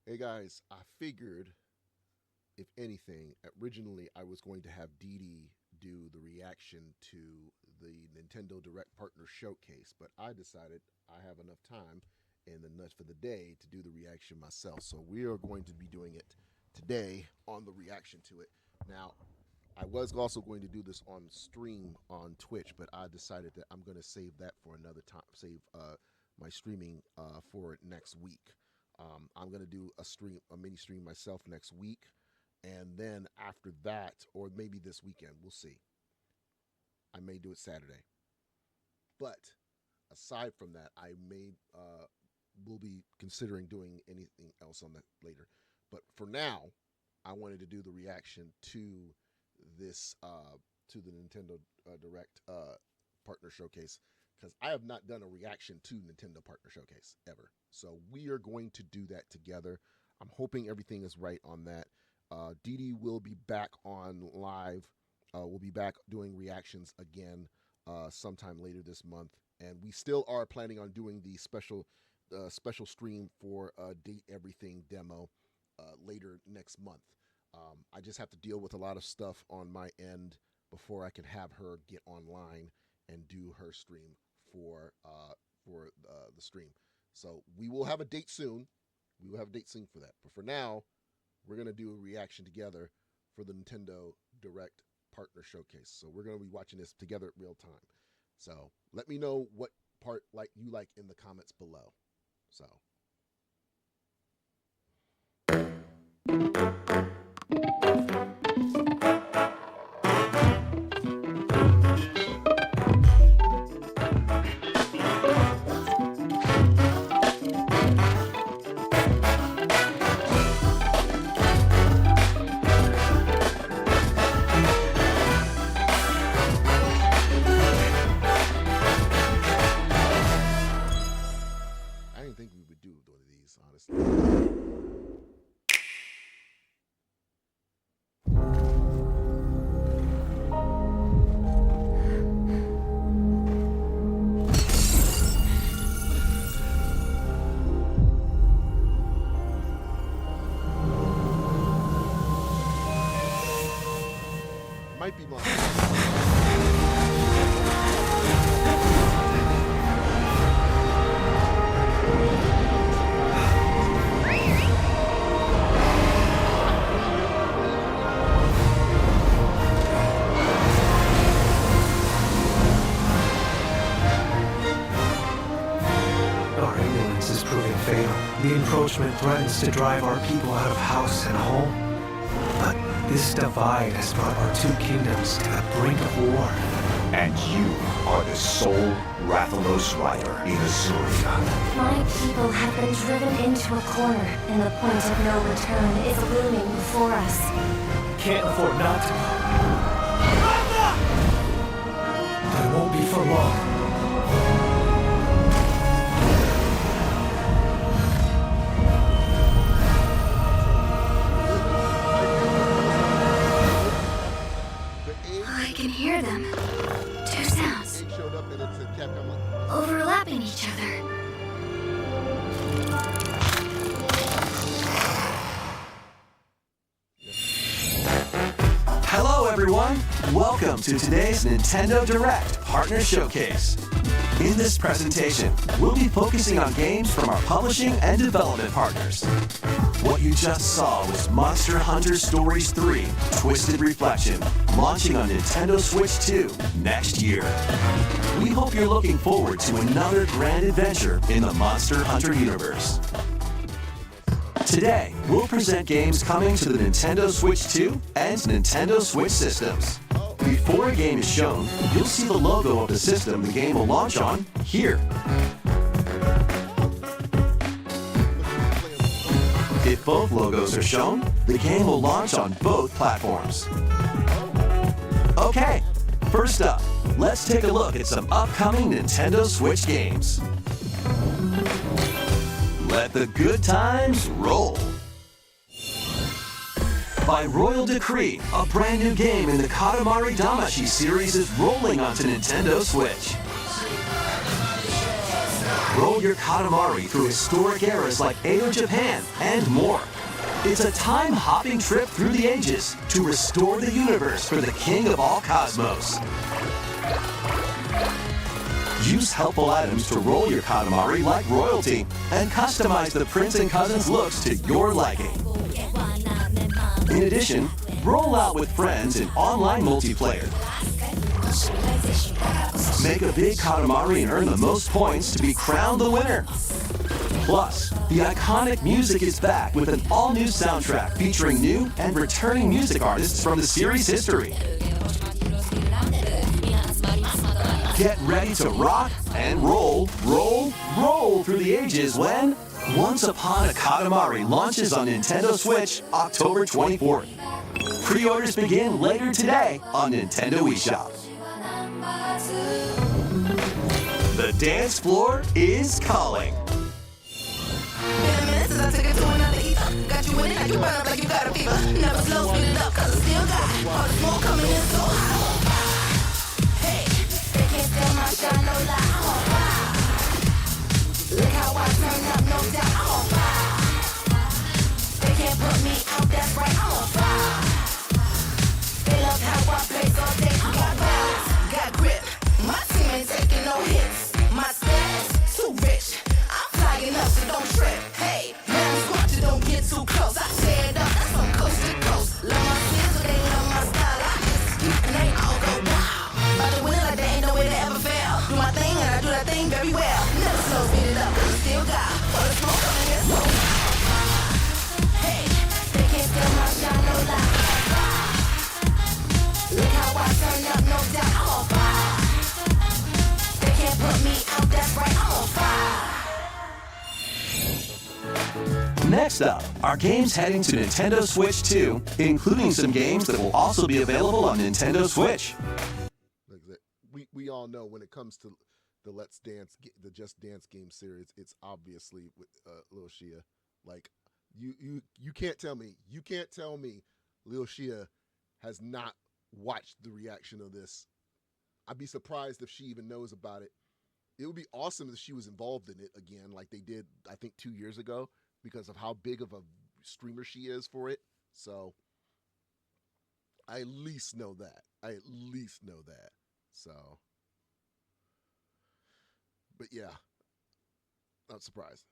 Hey guys, I figured, if anything, originally I was going to have Dee Dee do the reaction to the Nintendo Direct Partner Showcase, but I decided I have enough time in the nuts for the day to do the reaction myself. So we are going to be doing it today on the reaction to it. Now, I was also going to do this on stream on Twitch, but I decided that I'm going to save that for another time. Save my streaming for next week. I'm going to do a mini stream myself next week, and then after that, or maybe this weekend, we'll see. I may do it Saturday, but aside from that, I may will be considering doing anything else on that later. But for now, I wanted to do the reaction to this to the Nintendo Direct Partner Showcase because I have not done a reaction to Nintendo Partner Showcase ever. So we are going to do that together. I'm hoping everything is right on that. Dee Dee will be back on live. We'll be back doing reactions again sometime later this month, and we still are planning on doing the special stream for Date Everything demo later next month. I just have to deal with a lot of stuff on my end before I can have her get online and do her stream for the stream. So we will have a date soon. We will have a date soon for that. But for now, we're gonna do a reaction together for the Nintendo Direct Partner Showcase. So we're gonna be watching this together at real time. So let me know what part you like in the comments below. So. I didn't think we would do one of these, honestly. Might be mine. Our ignorance is proving fatal. The encroachment threatens to drive our people out of house and home. But this divide has brought our two kingdoms to the brink of war. And you are the sole Rathalos rider in Azuria. My people have been driven into a corner, and the point of no return is looming before us. Can't afford not to. But it won't be for long. I can hear them. Two sounds, Showed up and it said Capcom. overlapping each other. Hello everyone! Welcome to today's Nintendo Direct Partner Showcase. In this presentation, we'll be focusing on games from our publishing and development partners. What you just saw was Monster Hunter Stories 3 Twisted Reflection, launching on Nintendo Switch 2 next year. We hope you're looking forward to another grand adventure in the Monster Hunter universe. Today, we'll present games coming to the Nintendo Switch 2 and Nintendo Switch systems. Before a game is shown, you'll see the logo of the system the game will launch on here. If both logos are shown, the game will launch on both platforms. Okay, first up, let's take a look at some upcoming Nintendo Switch games. Let the good times roll. By royal decree, a brand new game in the Katamari Damacy series is rolling onto Nintendo Switch. Roll your Katamari through historic eras like Edo Japan and more. It's a time-hopping trip through the ages to restore the universe for the king of all cosmos. Use helpful items to roll your Katamari like royalty and customize the prince and cousins looks to your liking. In addition, roll out with friends in online multiplayer. Make a big Katamari and earn the most points to be crowned the winner. Plus, the iconic music is back with an all-new soundtrack featuring new and returning music artists from the series' history. Get ready to rock and roll through the ages when Once Upon a Katamari launches on Nintendo Switch October 24th. Pre-orders begin later today on Nintendo eShop. The dance floor is calling. I took it to another ether. Got you in it, you burn up like you got a fever. Never slow, speed it up, cause I still got all the smoke coming in so hot. Hey, they can't steal my shine, no lie, I'm on fire. Look how I turn up, no doubt, I'm on fire. They can't put me out, that's right, I'm on fire. They love how I blaze all day, I got balance, got grip. My team ain't taking no hits. My status too rich. I'm flying up, so don't trip. Hey, man, squat you, don't get too close. I tear it up, that's from coast to coast. Love my skills, but they love my style. I execute and they all go wild. By the winner like there ain't no way to ever fail. Do my thing and I do that thing very well. Never slow, speed it up, cause I still got all the smoke coming in so hot. Hey, they can't steal my shine, no lie. Look how I turn up, no doubt, I'm on fire. They can't put me out, that's right, I'm on fire. Next up, are games heading to Nintendo Switch 2, including some games that will also be available on Nintendo Switch. We all know when it comes to the Let's Dance, the Just Dance game series, it's obviously with Lil Shia. Like you can't tell me Lil Shia has not watched the reaction of this. I'd be surprised if she even knows about it. It would be awesome if she was involved in it again, like they did, I think, 2 years ago, because of how big of a streamer she is for it. So I at least know that. So, but yeah, not surprised.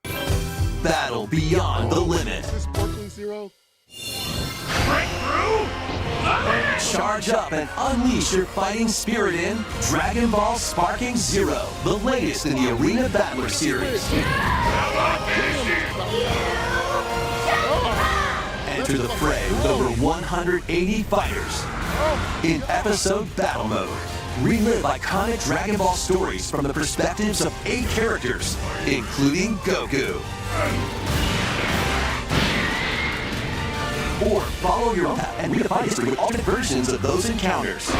Battle Beyond the Limit. Is this Sparkling Zero? Charge up and unleash your fighting spirit in Dragon Ball Sparking Zero, the latest in the Arena Battler series. Enter the fray with over 180 fighters. In episode Battle Mode, relive iconic Dragon Ball stories from the perspectives of 8 characters, including Goku. Or follow your own path and redefine history with alternate versions of those encounters.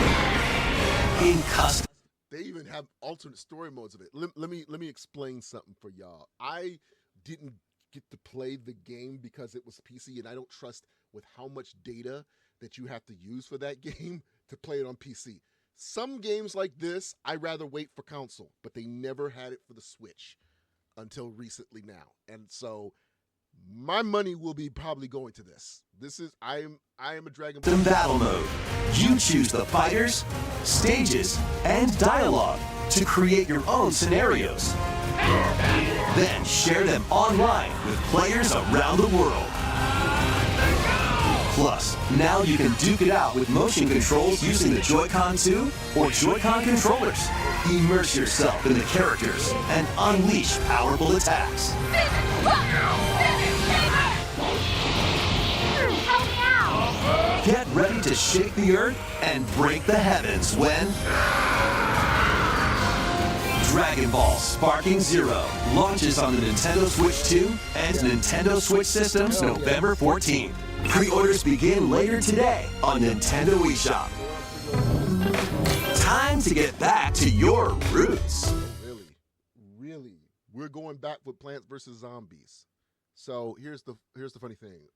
In custom. They even have alternate story modes of it. Let me explain something for y'all. I didn't get to play the game because it was PC, and I don't trust with how much data that you have to use for that game to play it on PC. Some games like this, I'd rather wait for console, but they never had it for the Switch until recently now. And so my money will be probably going to this. I am a Dragon Ball. In battle mode, you choose the fighters, stages, and dialogue to create your own scenarios. Then share them online with players around the world. Plus, now you can duke it out with motion controls using the Joy-Con 2 or Joy-Con controllers. Immerse yourself in the characters and unleash powerful attacks. Get ready to shake the earth and break the heavens when Dragon Ball Sparking Zero launches on the Nintendo Switch 2 and Nintendo Switch systems November 14th. Pre-orders begin later today on Nintendo eShop. Time to get back to your roots. Really, we're going back with Plants vs. Zombies. So here's the funny thing.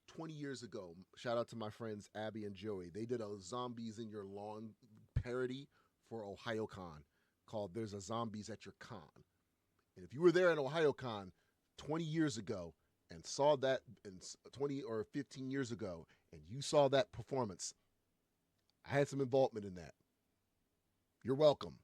20 years ago, shout out to my friends Abby and Joey. They did a Zombies in Your Lawn parody for OhioCon. called There's a Zombies at Your Con. And if you were there at OhioCon 20 years ago and saw that, and 20 or 15 years ago, and you saw that performance, I had some involvement in that. You're welcome.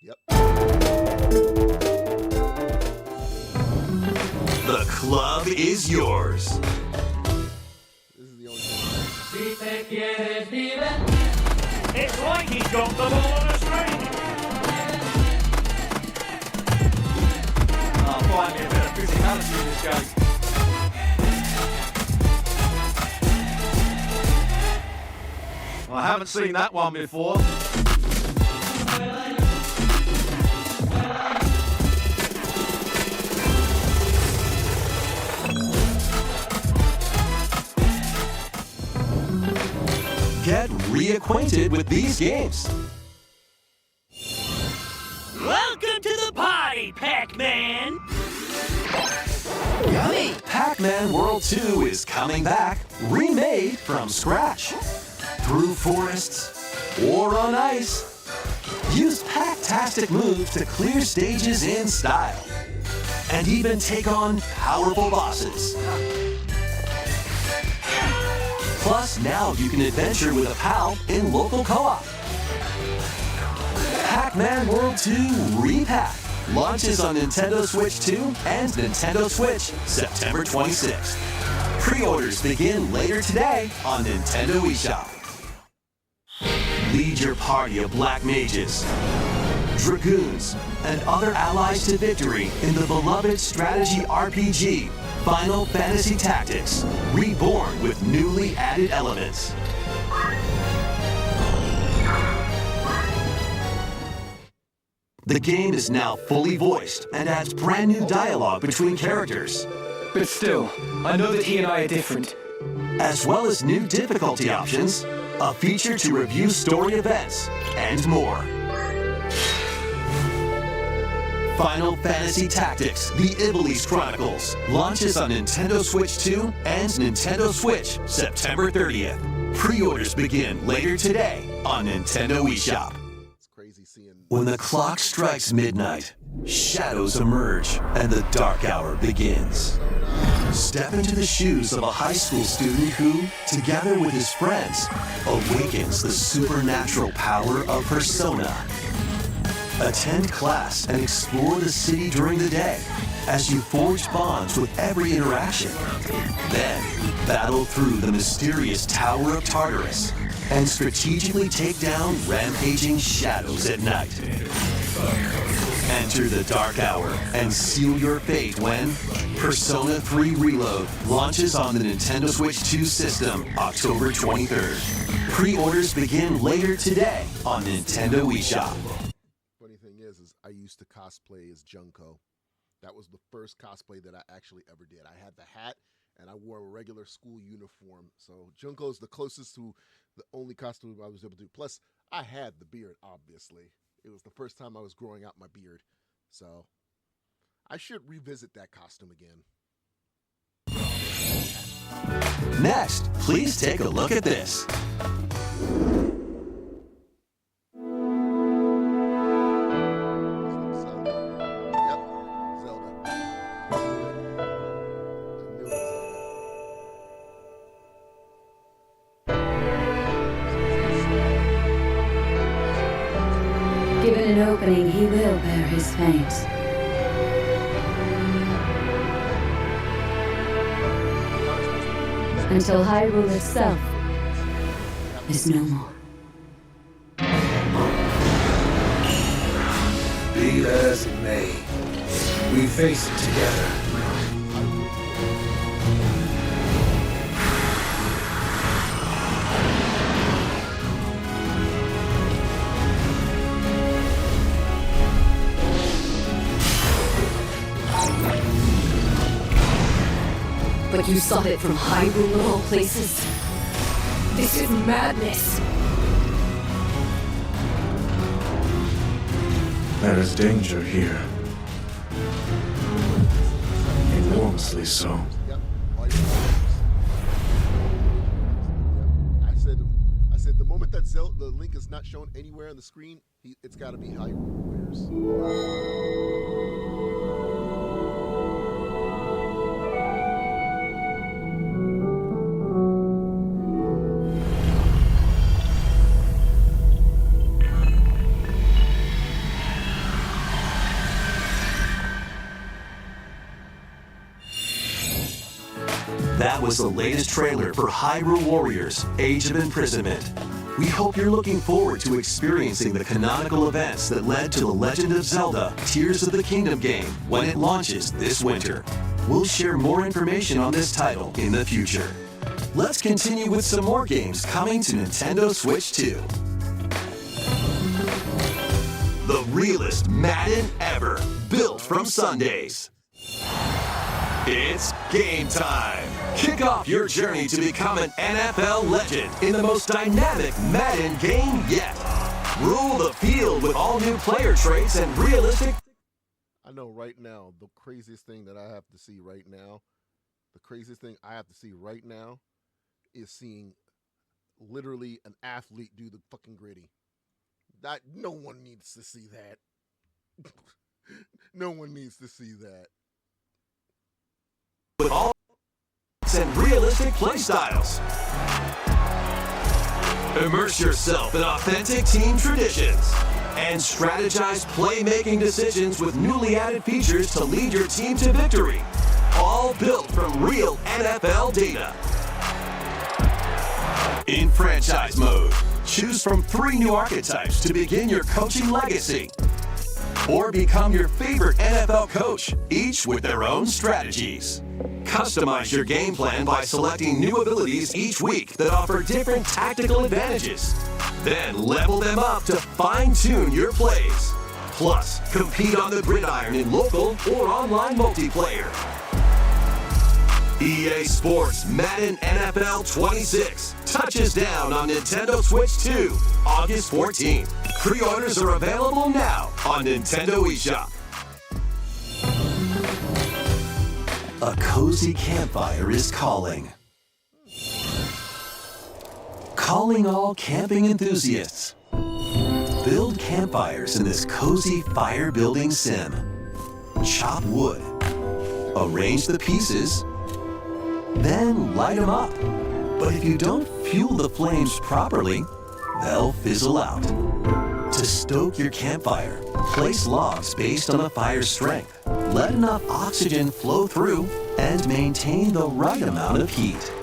Yep. The club is yours. This is the only thing. It's like he's got them all on a string. Oh, find me a bit of physicality in this game. Well, I haven't seen that one before. Get reacquainted with these games. Welcome to the party, Pac-Man. Yummy. Pac-Man World 2 is coming back, remade from scratch. Through forests or on ice. Use Pac-tastic moves to clear stages in style. And even take on powerful bosses. Plus, now you can adventure with a pal in local co-op. Pac-Man World 2 Repack launches on Nintendo Switch 2 and Nintendo Switch September 26th. Pre-orders begin later today on Nintendo eShop. Lead your party of black mages, dragoons, and other allies to victory in the beloved strategy RPG Final Fantasy Tactics, reborn with newly added elements. The game is now fully voiced and adds brand new dialogue between characters, But still, I know that he and I are different. as well as new difficulty options, a feature to review story events, and more. Final Fantasy Tactics: The Ivalice Chronicles launches on Nintendo Switch 2 and Nintendo Switch September 30th. Pre-orders begin later today on Nintendo eShop. It's crazy seeing. When the clock strikes midnight, shadows emerge and the dark hour begins. Step into the shoes of a high school student who, together with his friends, awakens the supernatural power of Persona. Attend class and explore the city during the day as you forge bonds with every interaction. Then, battle through the mysterious Tower of Tartarus and strategically take down rampaging shadows at night. Enter the dark hour and seal your fate when Persona 3 Reload launches on the Nintendo Switch 2 system October 23rd. Pre-orders begin later today on Nintendo eShop. Funny thing is I used to cosplay as Junko. That was the first cosplay that I actually ever did. I had the hat and I wore a regular school uniform. So Junko is the closest to the only costume I was able to do. Plus, I had the beard, obviously. It was the first time I was growing out my beard. So I should revisit that costume again. Next, please take a look at this. Zelda. Yep, Zelda. I knew it was Given an opening, he will bear his fate. Until Hyrule itself is no more. Be that as it may, we face it together. But you sought it from Hyrule of all places. This is madness. There is danger here. Enormously so. Yep. I said the moment that the link is not shown anywhere on the screen, it's got to be Hyrule Warriors. That was the latest trailer for Hyrule Warriors: Age of Imprisonment. We hope you're looking forward to experiencing the canonical events that led to The Legend of Zelda: Tears of the Kingdom game when it launches this winter. We'll share more information on this title in the future. Let's continue with some more games coming to Nintendo Switch 2. The realest Madden ever, built from Sundays. It's game time! Kick off your journey to become an NFL legend in the most dynamic Madden game yet. Rule the field with all new player traits and realistic... I know right now, the craziest thing that I have to see right now, is seeing literally an athlete do the fucking gritty. No one needs to see that. No one needs to see that. With all and realistic playstyles. Immerse yourself in authentic team traditions and strategize playmaking decisions with newly added features to lead your team to victory. All built from real NFL data. In franchise mode, choose from 3 new archetypes to begin your coaching legacy. Or become your favorite NFL coach, each with their own strategies. Customize your game plan by selecting new abilities each week that offer different tactical advantages. Then level them up to fine-tune your plays. Plus, compete on the gridiron in local or online multiplayer. EA Sports Madden NFL 26 touches down on Nintendo Switch 2, August 14th. Pre-orders are available now on Nintendo eShop. A cozy campfire is calling. Calling all camping enthusiasts. Build campfires in this cozy fire building sim. Chop wood. Arrange the pieces. Then light them up. But if you don't fuel the flames properly, they'll fizzle out. To stoke your campfire, place logs based on the fire's strength. Let enough oxygen flow through and maintain the right amount of heat.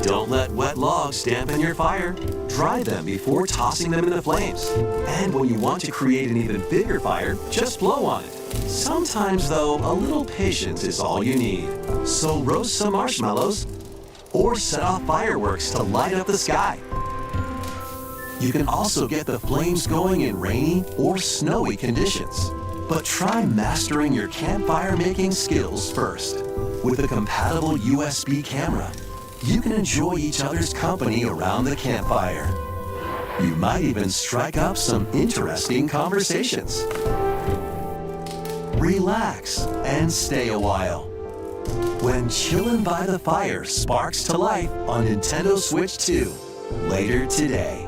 Don't let wet logs dampen your fire. Dry them before tossing them in the flames. And when you want to create an even bigger fire, just blow on it. Sometimes, though, a little patience is all you need. So roast some marshmallows or set off fireworks to light up the sky. You can also get the flames going in rainy or snowy conditions. But try mastering your campfire making skills first. With a compatible USB camera, you can enjoy each other's company around the campfire. You might even strike up some interesting conversations. Relax and stay a while. When Chillin' by the Fire sparks to life on Nintendo Switch 2 later today.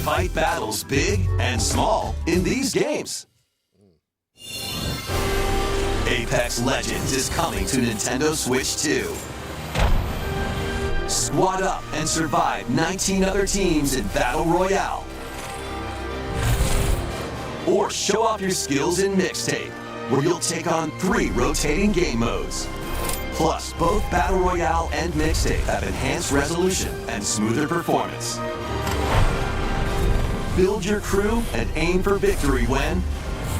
Fight battles big and small in these games. Apex Legends is coming to Nintendo Switch 2. Squad up and survive 19 other teams in Battle Royale. or show off your skills in Mixtape, where you'll take on 3 rotating game modes. Plus, both Battle Royale and Mixtape have enhanced resolution and smoother performance. Build your crew and aim for victory when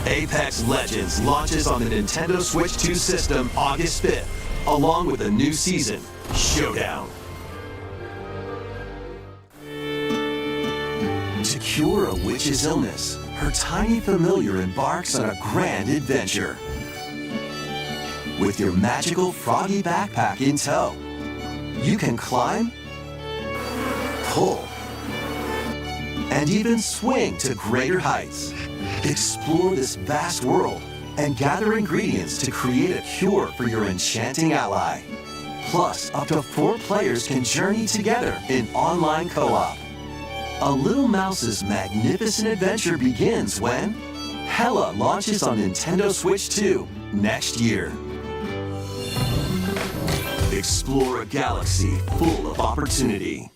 Apex Legends launches on the Nintendo Switch 2 system August 5th, along with a new season, Showdown. To cure a witch's illness, her tiny familiar embarks on a grand adventure. With your magical froggy backpack in tow, you can climb, pull, and even swing to greater heights. Explore this vast world and gather ingredients to create a cure for your enchanting ally. Plus, up to 4 players can journey together in online co-op. A Little Mouse's magnificent adventure begins when Hella launches on Nintendo Switch 2 next year. Explore a galaxy full of opportunity.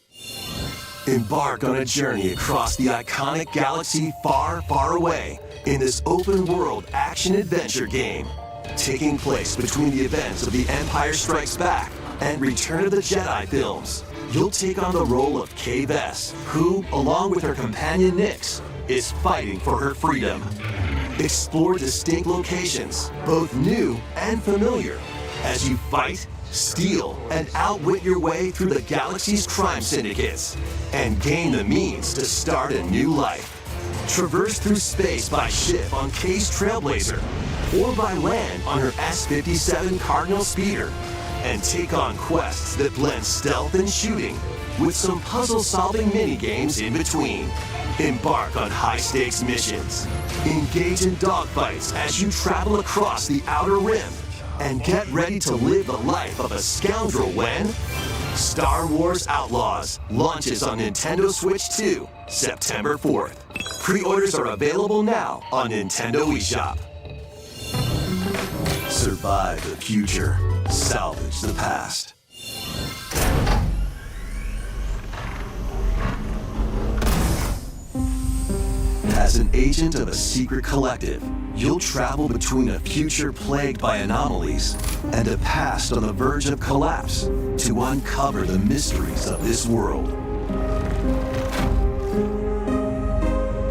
Embark on a journey across the iconic galaxy far, far away in this open-world action-adventure game. Taking place between the events of The Empire Strikes Back and Return of the Jedi films, you'll take on the role of Kay Vess, who, along with her companion Nyx, is fighting for her freedom. Explore distinct locations, both new and familiar, as you fight, steal, and outwit your way through the galaxy's crime syndicates, and gain the means to start a new life. Traverse through space by ship on Kay's Trailblazer, or by land on her S-57 Cardinal Speeder, and take on quests that blend stealth and shooting with some puzzle-solving mini-games in between. Embark on high-stakes missions. Engage in dogfights as you travel across the Outer Rim, and get ready to live the life of a scoundrel when Star Wars Outlaws launches on Nintendo Switch 2, September 4th. Pre-orders are available now on Nintendo eShop. Survive the future. Salvage the past. As an agent of a secret collective, you'll travel between a future plagued by anomalies and a past on the verge of collapse to uncover the mysteries of this world.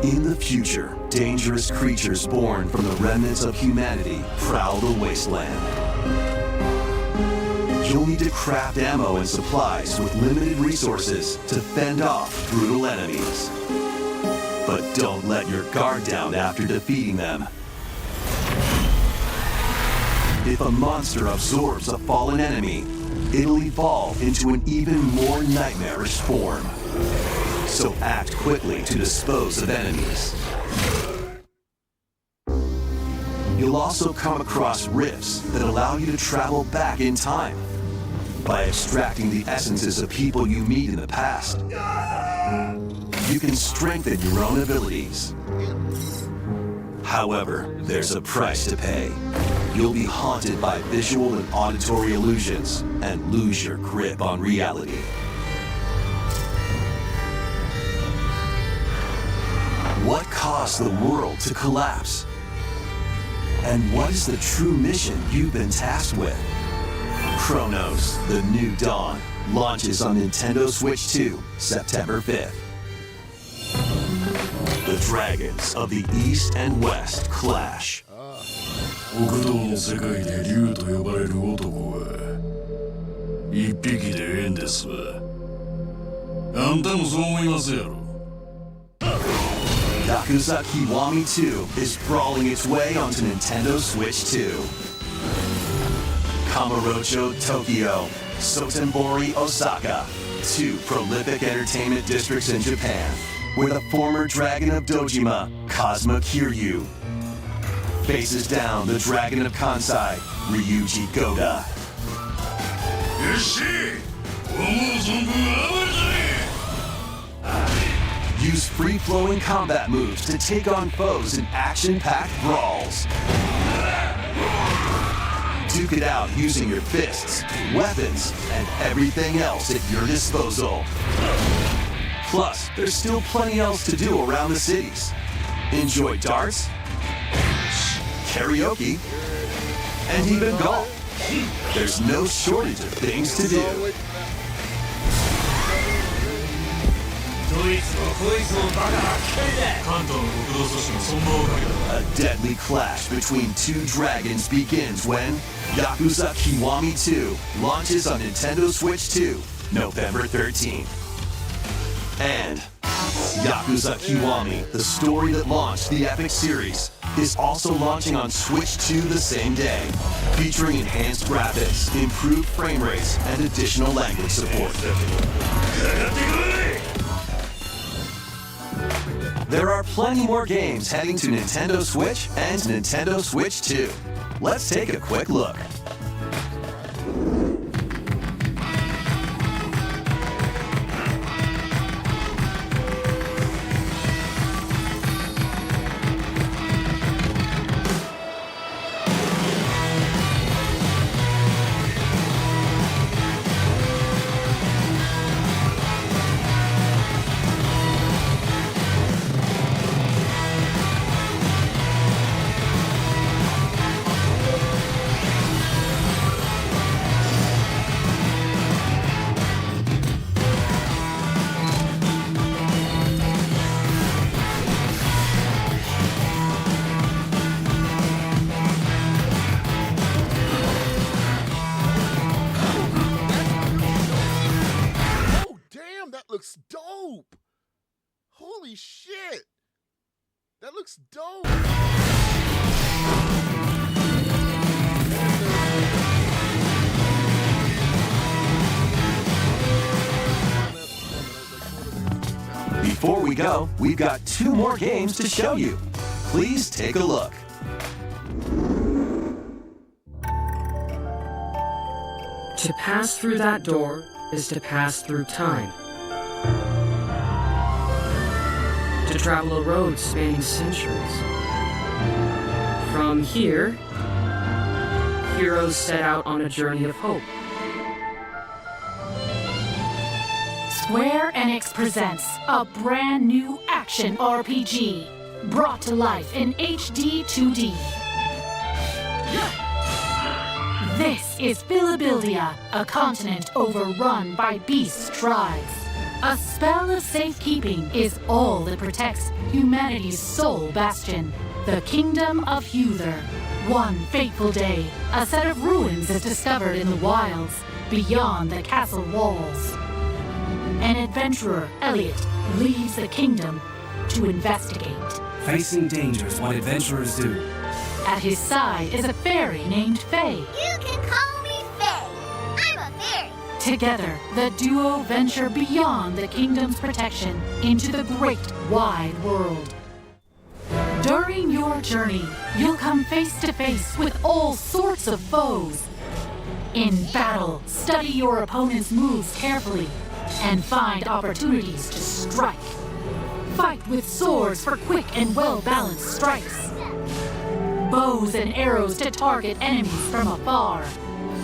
In the future, dangerous creatures born from the remnants of humanity prowl the wasteland. You'll need to craft ammo and supplies with limited resources to fend off brutal enemies. But don't let your guard down after defeating them. If a monster absorbs a fallen enemy, it'll evolve into an even more nightmarish form. So act quickly to dispose of enemies. You'll also come across rifts that allow you to travel back in time by extracting the essences of people you meet in the past. You can strengthen your own abilities. However, there's a price to pay. You'll be haunted by visual and auditory illusions and lose your grip on reality. What caused the world to collapse? And what is the true mission you've been tasked with? Chronos: The New Dawn launches on Nintendo Switch 2, September 5th. The dragons of the East and West clash. 北道の世界で竜と呼ばれる男は一匹でええんですわ。あんたもそう思いますやろ。Yakuza Kiwami 2 is brawling its way onto Nintendo Switch 2. Kamurocho Tokyo, Sotenbori Osaka, 2 prolific entertainment districts in Japan, where the former dragon of Dojima, Kazuma Kiryu, faces down the dragon of Kansai, Ryuji Goda. Use free-flowing combat moves to take on foes in action-packed brawls. Duke it out using your fists, weapons, and everything else at your disposal. Plus, there's still plenty else to do around the cities. enjoy darts, karaoke, and even golf. There's no shortage of things to do. A deadly clash between two dragons begins when Yakuza Kiwami 2 launches on Nintendo Switch 2, November 13th. And Yakuza Kiwami, the story that launched the epic series, is also launching on Switch 2 the same day, featuring enhanced graphics, improved frame rates, and additional language support. There are plenty more games heading to Nintendo Switch and Nintendo Switch 2. Let's take a quick look. Looks dope. Holy shit. That looks dope. Before we go, we've got 2 more games to show you. Please take a look. To pass through that door is to pass through time. To travel a road spanning centuries. From here, heroes set out on a journey of hope. Square Enix presents a brand new action RPG brought to life in HD 2D. This is Philabildia, a continent overrun by beast tribes. A spell of safekeeping is all that protects humanity's sole bastion, the Kingdom of Huther. One fateful day, a set of ruins is discovered in the wilds, beyond the castle walls. An adventurer, Elliot, leaves the kingdom to investigate. Facing danger is what adventurers do. At his side is a fairy named Faye. You can call me Faye. I'm a fairy. Together, the duo venture beyond the kingdom's protection into the great wide world. During your journey, you'll come face to face with all sorts of foes. In battle, study your opponent's moves carefully and find opportunities to strike. Fight with swords for quick and well-balanced strikes. Bows and arrows to target enemies from afar.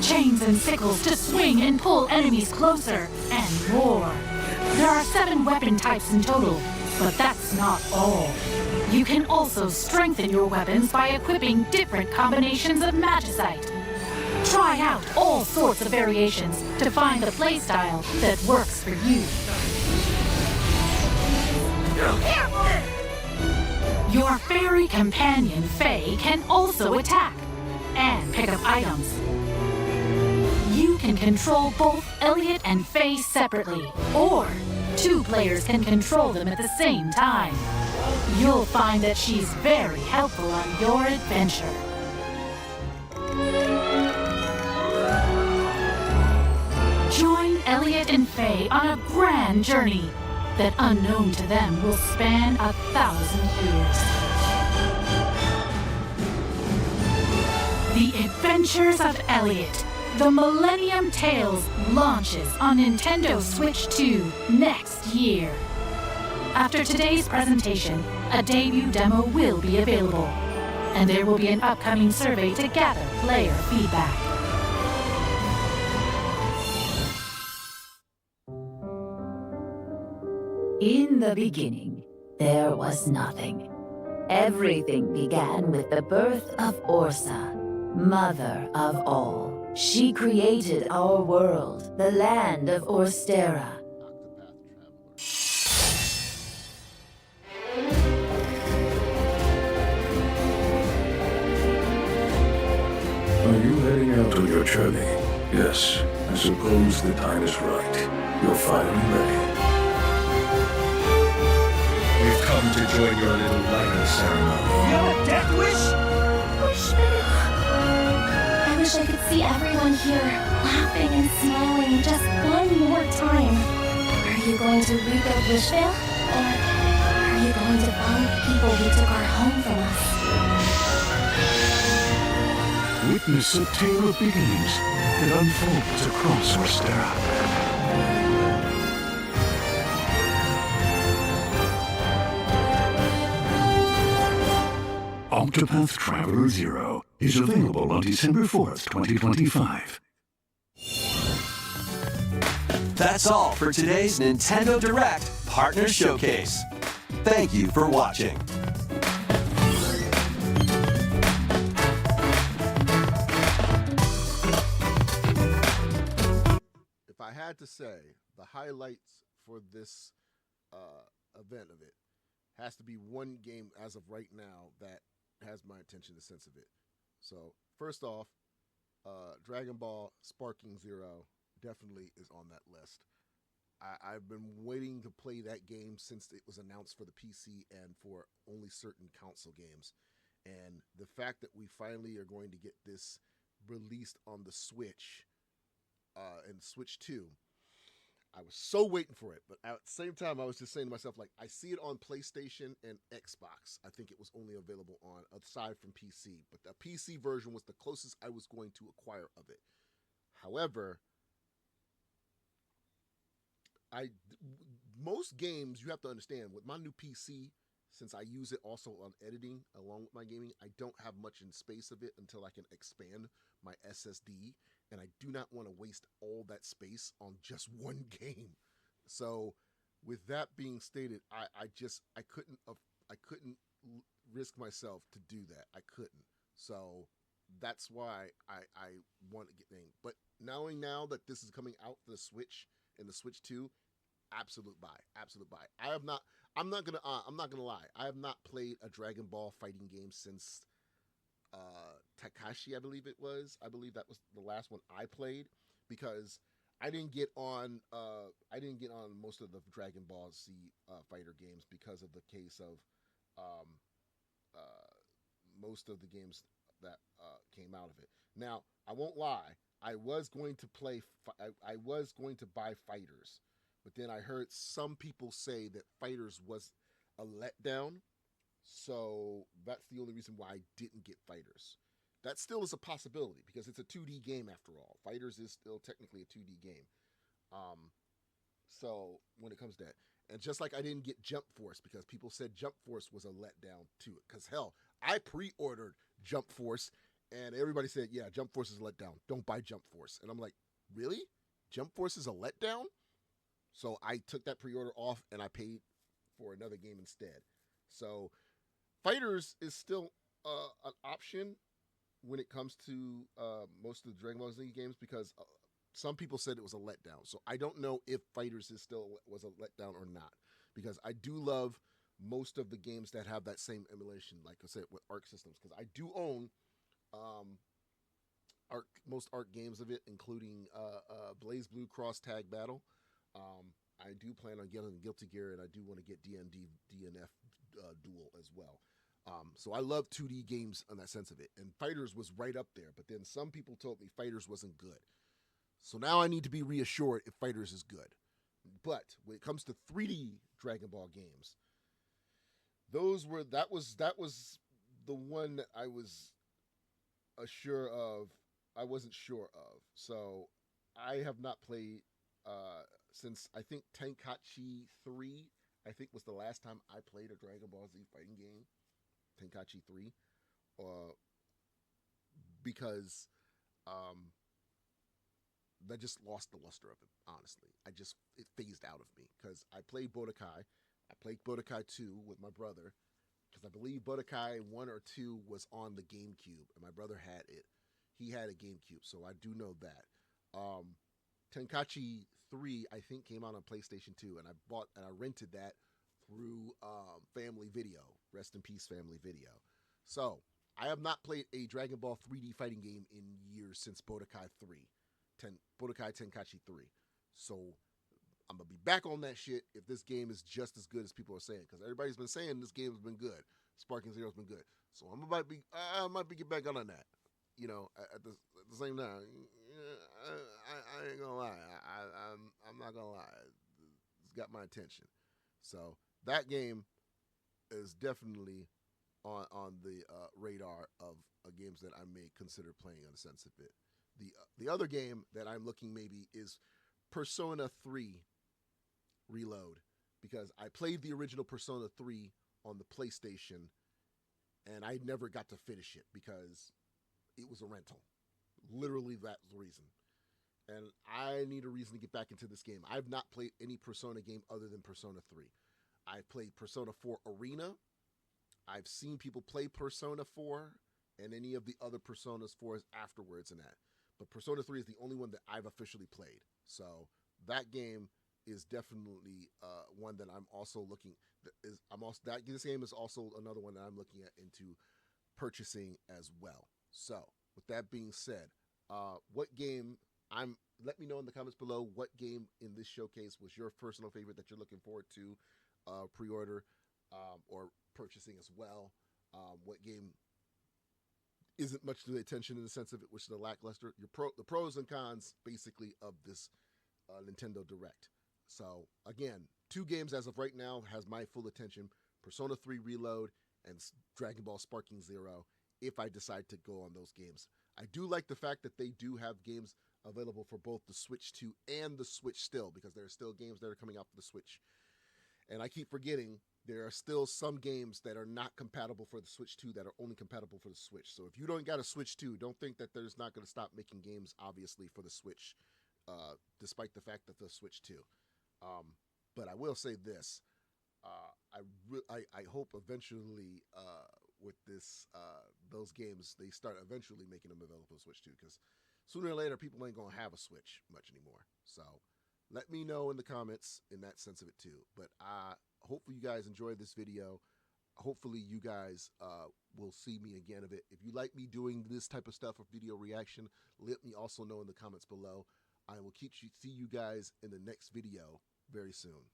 Chains and sickles to swing and pull enemies closer, and more. There are 7 weapon types in total, but that's not all. You can also strengthen your weapons by equipping different combinations of magicite. Try out all sorts of variations to find the playstyle that works for you. Your fairy companion, Faye, can also attack and pick up items. You can control both Elliot and Faye separately, or 2 players can control them at the same time. You'll find that she's very helpful on your adventure. Join Elliot and Faye on a grand journey that, unknown to them, will span 1,000 years. The Adventures of Elliot, The Millennium Tales, launches on Nintendo Switch 2 next year. After today's presentation, a debut demo will be available, and there will be an upcoming survey to gather player feedback. In the beginning, there was nothing. Everything began with the birth of Orsa, mother of all. She created our world, the land of Orstera. Are you heading out on your journey? Yes, I suppose the time is right. You're finally ready. We've come to join your little lighting ceremony. You have a death wish? Wishbell. I wish I could see everyone here laughing and smiling just one more time. Are you going to read their wishbell? Or are you going to find the people who took our home from us? Witness a tale of beginnings that unfolds across Orstera. Octopath Traveler 0 is available on December 4th, 2025. That's all for today's Nintendo Direct Partner Showcase. Thank you for watching. If I had to say the highlights for this event of it has to be one game as of right now that has my attention, the sense of it. So first off, Dragon Ball Sparking Zero definitely is on that list. I've been waiting to play that game since it was announced for the PC and for only certain console games. And the fact that we finally are going to get this released on the Switch and Switch 2, I was so waiting for it. But at the same time, I was just saying to myself, like, I see it on PlayStation and Xbox. I think it was only available on, aside from PC. But the PC version was the closest I was going to acquire of it. However, most games, you have to understand, with my new PC, since I use it also on editing along with my gaming, I don't have much in space of it until I can expand my SSD, and I do not want to waste all that space on just one game. So with that being stated, I couldn't risk myself to do that. I couldn't. So that's why I want to get named. But knowing now that this is coming out for the Switch and the Switch 2, absolute buy. I'm not gonna lie. I have not played a Dragon Ball fighting game since Takashi, I believe it was. I believe that was the last one I played, because I didn't get on most of the Dragon Ball Z fighter games because of the case of most of the games that came out of it. Now, I won't lie. I was going to buy Fighters, but then I heard some people say that Fighters was a letdown, so that's the only reason why I didn't get Fighters. That still is a possibility because it's a 2D game after all. Fighters is still technically a 2D game. So when it comes to that, and just like I didn't get Jump Force because people said Jump Force was a letdown to it. Because hell, I pre-ordered Jump Force and everybody said, yeah, Jump Force is a letdown. Don't buy Jump Force. And I'm like, really? Jump Force is a letdown? So I took that pre-order off and I paid for another game instead. So Fighters is still an option when it comes to most of the Dragon Ball Z games because some people said it was a letdown. So I don't know if Fighters is still was a letdown or not, because I do love most of the games that have that same emulation, like I said, with Arc systems, because I do own most Arc games of it, including Blaze Blue Cross Tag Battle. I do plan on getting Guilty Gear, and I do want to get DND DNF Duel as well. So I love 2D games in that sense of it, and Fighters was right up there, but then some people told me Fighters wasn't good. So now I need to be reassured if Fighters is good. But when it comes to 3D Dragon Ball games, that was the one that I was sure of. I wasn't sure of. So I have not played since I think Tenkaichi 3, I think was the last time I played a Dragon Ball Z fighting game. Tenkaichi 3. Because that just lost the luster of it, honestly. It phased out of me because I played Budokai. I played Budokai 2 with my brother, because I believe Budokai 1 or 2 was on the GameCube, and my brother had it. He had a GameCube, so I do know that. Tenkaichi 3, I think, came out on PlayStation 2, and I rented that through Family Video. Rest in peace, Family Video. So, I have not played a Dragon Ball 3D fighting game in years since Budokai 3. Budokai Tenkaichi 3. So, I'm going to be back on that shit if this game is just as good as people are saying. Because everybody's been saying this game has been good. Sparking Zero's been good. So, I might be get back on that. You know, at the same time, I ain't gonna lie. I'm not gonna lie. It's got my attention. So that game is definitely on the radar of games that I may consider playing in a sense of it. The other game that I'm looking maybe is Persona 3 Reload, because I played the original Persona 3 on the PlayStation, and I never got to finish it because it was a rental. Literally, that's the reason. And I need a reason to get back into this game. I've not played any Persona game other than Persona 3. I've played Persona 4 Arena. I've seen people play Persona 4 and any of the other Personas 4s afterwards and that. But Persona 3 is the only one that I've officially played. So that game is definitely one that I'm also looking. This game is also another one that I'm looking at into purchasing as well. So, with that being said, what game let me know in the comments below what game in this showcase was your personal favorite that you're looking forward to pre-order or purchasing as well. What game isn't much to the attention in the sense of it, which is the lackluster. The pros and cons, basically, of this Nintendo Direct. So, again, 2 games as of right now has my full attention. Persona 3 Reload and Dragon Ball Sparking Zero, if I decide to go on those games. I do like the fact that they do have games available for both the Switch 2 and the Switch still, because there are still games that are coming out for the Switch. And I keep forgetting there are still some games that are not compatible for the Switch 2 that are only compatible for the Switch. So if you don't got a Switch 2, don't think that there's not going to stop making games, obviously, for the Switch, despite the fact that the Switch 2. But I will say this. I hope eventually with this those games, they start eventually making them available for Switch 2, because sooner or later people ain't gonna have a Switch much anymore. So let me know in the comments in that sense of it too. But hopefully you guys enjoyed this video. Hopefully you guys will see me again of it. If you like me doing this type of stuff of video reaction, let me also know in the comments below. I will see you guys in the next video very soon.